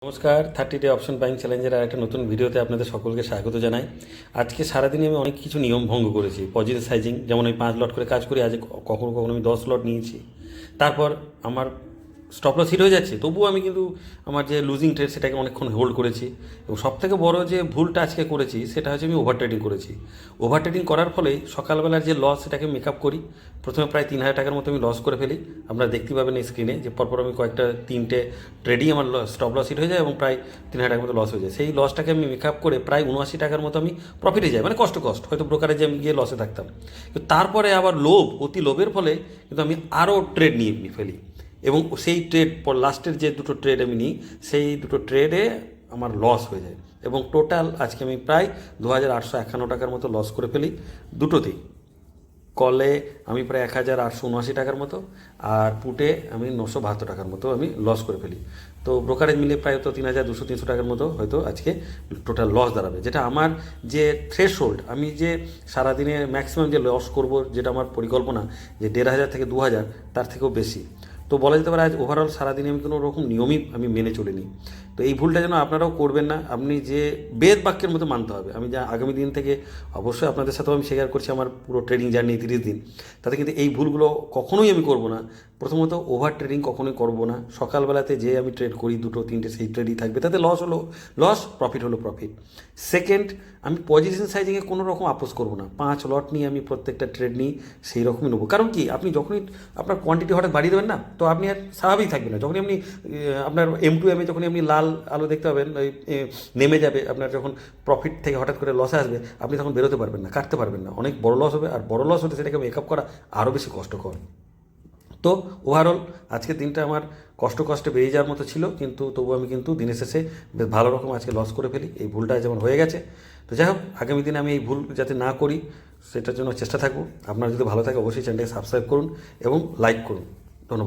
নমস্কার, 30 day option buying চ্যালেঞ্জের আর একটা নতুন ভিডিওতে আপনাদের সকলকে স্বাগত জানাই। আজকে সারাদিনে আমি অনেক কিছু নিয়ম ভঙ্গ করেছি। পজিটিভ সাইজিং, যেমন আমি 5 লট করে কাজ করি, আজ কখনো কখনো আমি 10 লট নিয়েছি। তারপর আমার স্টপ লস হিট হয়ে যাচ্ছে, তবুও আমি কিন্তু আমার যে লুজিং ট্রেড সেটাকে অনেকক্ষণ হোল্ড করেছি। এবং সবথেকে বড় যে ভুলটা আজকে করেছি সেটা হচ্ছে আমি ওভার ট্রেডিং করেছি। ওভার ট্রেডিং করার ফলে সকালবেলার যে লস সেটাকে মেকআপ করি। প্রথমে প্রায় 3,000 টাকার মতো আমি লস করে ফেলি। আপনারা দেখতে পাবেন এই স্ক্রিনে যে পরপর আমি তিনটে ট্রেডিং আমার স্টপ লস হিট হয়ে যায় এবং প্রায় 3,000 টাকার মতো লস হয়ে যায়। সেই লসটাকে আমি মেকআপ করে প্রায় 79 টাকার মতো আমি প্রফিটে যাই, মানে কষ্ট হয়তো ব্রোকারেজে আমি গিয়ে লসে থাকতাম। কিন্তু তারপরে আবার অতি লোভের ফলে কিন্তু আমি আরও ট্রেড নিয়ে ফেলি এবং সেই ট্রেড লাস্টের যে দুটো ট্রেড আমি নিই সেই দুটো ট্রেডে আমার লস হয়ে যায় এবং টোটাল আজকে আমি প্রায় 2,851 টাকার মতো লস করে ফেলি দুটোতেই। কলে আমি প্রায় 1,879 টাকার মতো, আর পুটে আমি 972 টাকার মতো আমি লস করে ফেলি। তো ব্রোকারেজ মিলে প্রায় তো 3,200-300 টাকার মতো হয়তো আজকে টোটাল লস দাঁড়াবে, যেটা আমার যে থ্রেশহোল্ড, আমি যে সারাদিনে ম্যাক্সিমাম যে লস করব, যেটা আমার পরিকল্পনা যে 1,500 থেকে 2,000, তার থেকেও বেশি। তো বলা যেতে পারে আজ ওভারঅল সারাদিনে আমি কোনো রকম নিয়মই আমি মেনে চলিনি। তো এই ভুলটা যেন আপনারাও করবেন না। আপনি যে বেদ বাক্যের মতো মানতে হবে। আমি যা আগামী দিন থেকে অবশ্যই আপনাদের সাথেও আমি শেয়ার করছি আমার পুরো ট্রেডিং জার্নি 30 দিন, তাতে কিন্তু এই ভুলগুলো কখনোই আমি করব না। প্রথমত ওভার ট্রেডিং কখনোই করব না। সকালবেলাতে যে আমি ট্রেড করি 2-3টে সেই ট্রেডই থাকবে, তাতে লস হলো লস, প্রফিট হলো প্রফিট। সেকেন্ড, আমি পজিশন সাইজিংয়ে কোনো রকম আপোষ করব না। 5 লট নিয়ে আমি প্রত্যেকটা ট্রেড নিই সেই রকমই নেবো। কারণ কি, আপনি যখনই আপনার কোয়ান্টিটি হঠাৎ বাড়িয়ে দেবেন না, তো আপনি আর স্বাভাবিক থাকবেন না। যখনই আপনি আপনার M2M যখনই আপনি লাল আলো দেখতে পাবেন, ওই নেমে যাবে, আপনার যখন প্রফিট থেকে হঠাৎ করে লসে আসবে, আপনি তখন বেরোতে পারবেন না, কাটতে পারবেন না, অনেক বড় লস হবে। আর বড় লস হলে সেটাকে মেকআপ করা আরও বেশি কষ্টকর। তো ওভারঅল আজকের দিনটা আমার কষ্টে বেরিয়ে যাওয়ার মতো ছিল, কিন্তু তবু আমি কিন্তু দিনের শেষে বেশ ভালো রকম আজকে লস করে ফেলি। এই ভুলটা যেমন হয়ে গেছে, তো যাই হোক, আগামী দিনে আমি এই ভুল যাতে না করি সেটার জন্য চেষ্টা থাকবো। আপনারা যদি ভালো থাকে অবশ্যই চ্যানেলটাকে সাবস্ক্রাইব করুন এবং লাইক করুন। ধন্যবাদ।